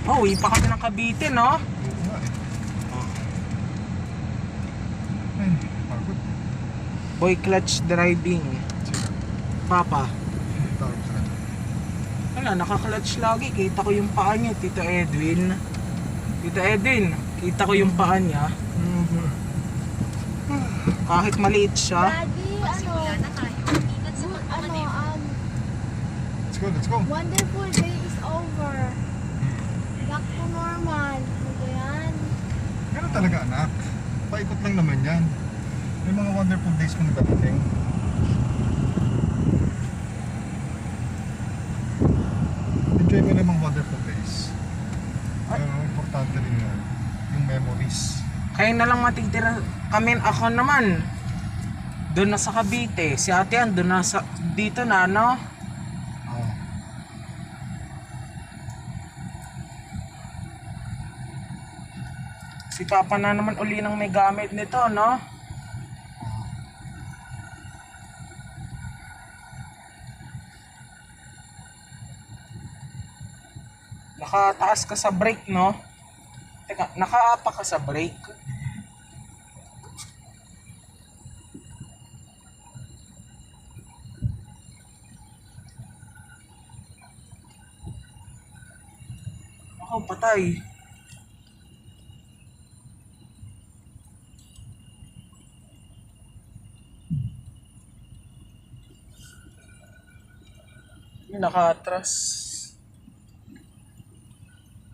Oh, uwi pa kami ng Cavite, no? Oo nga eh. Ay, pagod. Boy clutch driving. Sino? Papa. Tawag sa kanya. Wala, naka-clutch lagi. Kita ko yung paa niya, Tito Edwin. Tito Edwin, kita ko yung paa niya. Kahit maliit siya. Daddy, Magsimula na tayo. Ingat sa pagmamaneho. Let's go, let's go. wonderful day is over. Back to normal. Ano ba yan? Ganun talaga anak. Paikot lang naman yan. May mga wonderful days kung darating. Enjoy mo namang wonderful days. Pero importante rin yun, yung memories. Kayo na lang matitira. Ako naman. Doon na sa Cavite. Si ate yan, doon na sa, dito na, no? Oo. Si Papa na naman uli nang may gamit nito, no? Nakataas ka sa brake, no? Teka, nakaapa ka sa brake? Ako, patay. Yung naka-atras.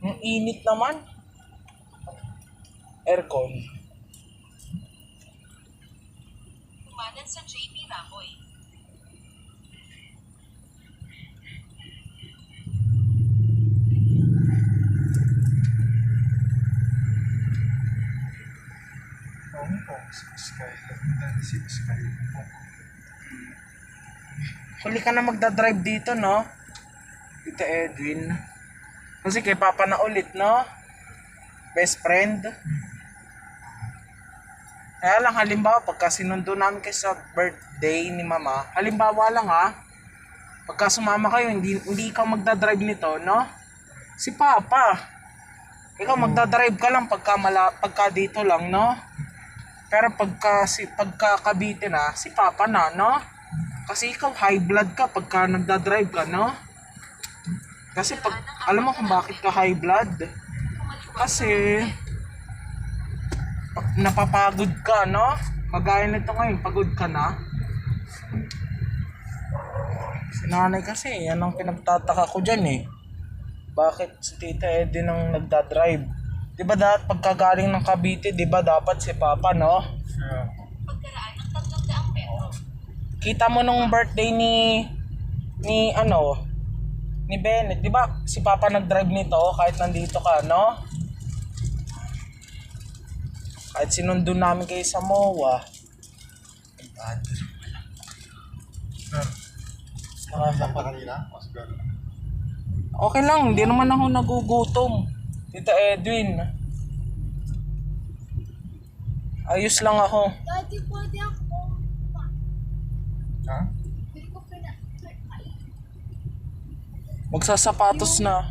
Ang init naman. Aircon. Kumanan sa JP Ramoy. Hong Kong, Sky. Dahil si Sky. Huli ka na magdadrive dito, no? Tito Edwin. Kasi kay Papa na ulit, no? Best friend. Kaya lang, halimbawa, pagka sinundo namin kayo sa birthday ni Mama, halimbawa lang ha, pagka sumama kayo, hindi ikaw magdadrive nito, no? Si Papa. Ikaw magdadrive ka lang pagka dito lang, no? Pero pagka Cavite na, si Papa na, no? Kasi ikaw high blood ka pagka nagdadrive ka, no? Kasi alam mo kung bakit ka high blood? Kasi napapagod ka, no? Magaya nito ngayon, pagod ka na. Si nanay kasi, yan ang pinagtataka ko dyan eh. Bakit si Tita Edwin ang nagdadrive? Diba pagkagaling ng Cavite, diba dapat si Papa, no? Yeah. Pagkaraan ng 300 metro. Kita mo nung birthday ni Bennett, diba si Papa nag-drive nito kahit nandito ka, no? Kahit sinundo namin kayo sa MOA. Sir, nakasama pa kanina? Mas gano'n. Okay lang, hindi naman ako nagugutom. Tita Edwin. Ayos lang ako. Daddy, pwede ako. Ha? Hindi ko Magsasapatos na.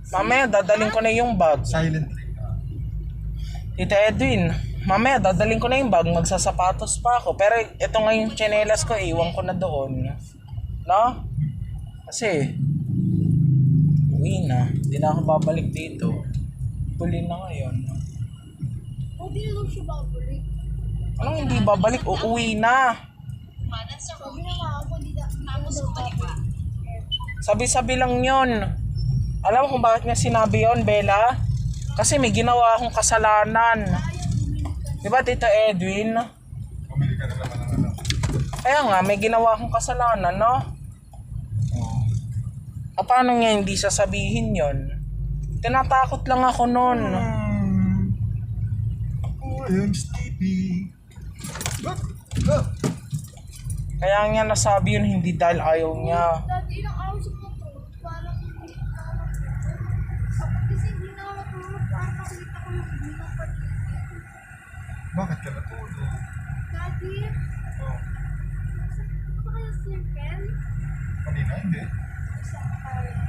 Mamaya dadaling ko na yung bag. Silently. Tita Edwin, mamaya dadaling ko na yung bag. Magsasapatos pa ako. Pero ito nga yung tsinelas ko, iwan ko na doon. No? Kasi uwi na. Hindi na ako babalik dito. Huli na ngayon. Pwede lang siya babalik. Anong hindi babalik? Uuwi na. Kumanan sa Sabi Romy. na nga ako, hindi na Tapos kumaliwa. Sabi-sabi lang yon. Alam mo kung bakit niya sinabi yon, Bella? Kasi may ginawa akong kasalanan. Di ba, Tito Edwin? Pumili ka na naman ng ano. Kaya nga, may ginawa akong kasalanan, no? O paano niya hindi sasabihin yon? Tinatakot lang ako nun. Oh, I'm sleepy. Kaya niya nasabi yun hindi dahil ayaw niya. Daddy, ilang hours mo to? Parang hindi na ako. Kasi hindi na ako natulog. Parang nakita ko yung hindi na Bakit ka natulog? Daddy, Oh, ano ba kaya circle? kanina hindi. Sa parang.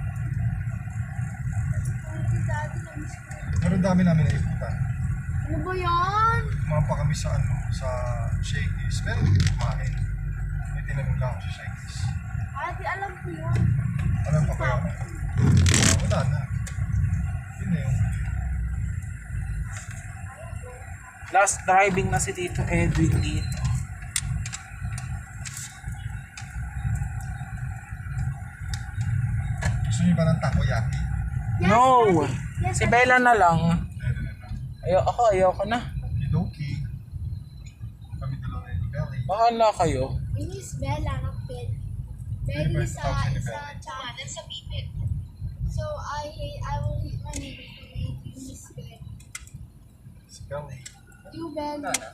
ang dami namin naiputan. Ano ba yan? Kumampa kami sa ano, sa Shakey's. Pero hindi ko kumain. May tinanong lang ako sa Shakey's. Ate, alam ko yun. Alam pa kaya ako? Wala na. Yun na yun. Last driving na si Tito Edwin dito. Gusto niyo ba ng takoyaki? Yes, No! Ate. Yes, Si Ate. Bella na lang. Meron na lang. Ayoko na. Ni Loki. Kami dalawa ni Belly. Bahala kayo. Yun is Bella, not Ben. Hindi Ben ba is tawag siya ni a Bella? child. Kumanan sa bibig. So I will eat my neighbor to make you is Ben. Si Belly. You Ben. Wala na.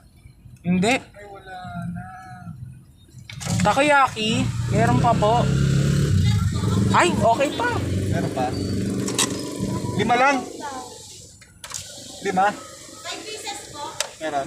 Hindi. Ay, wala na. Takoyaki. Meron pa po. Ay, okay pa. Meron pa? 5 lang? 5? 5 pieces po. Meron?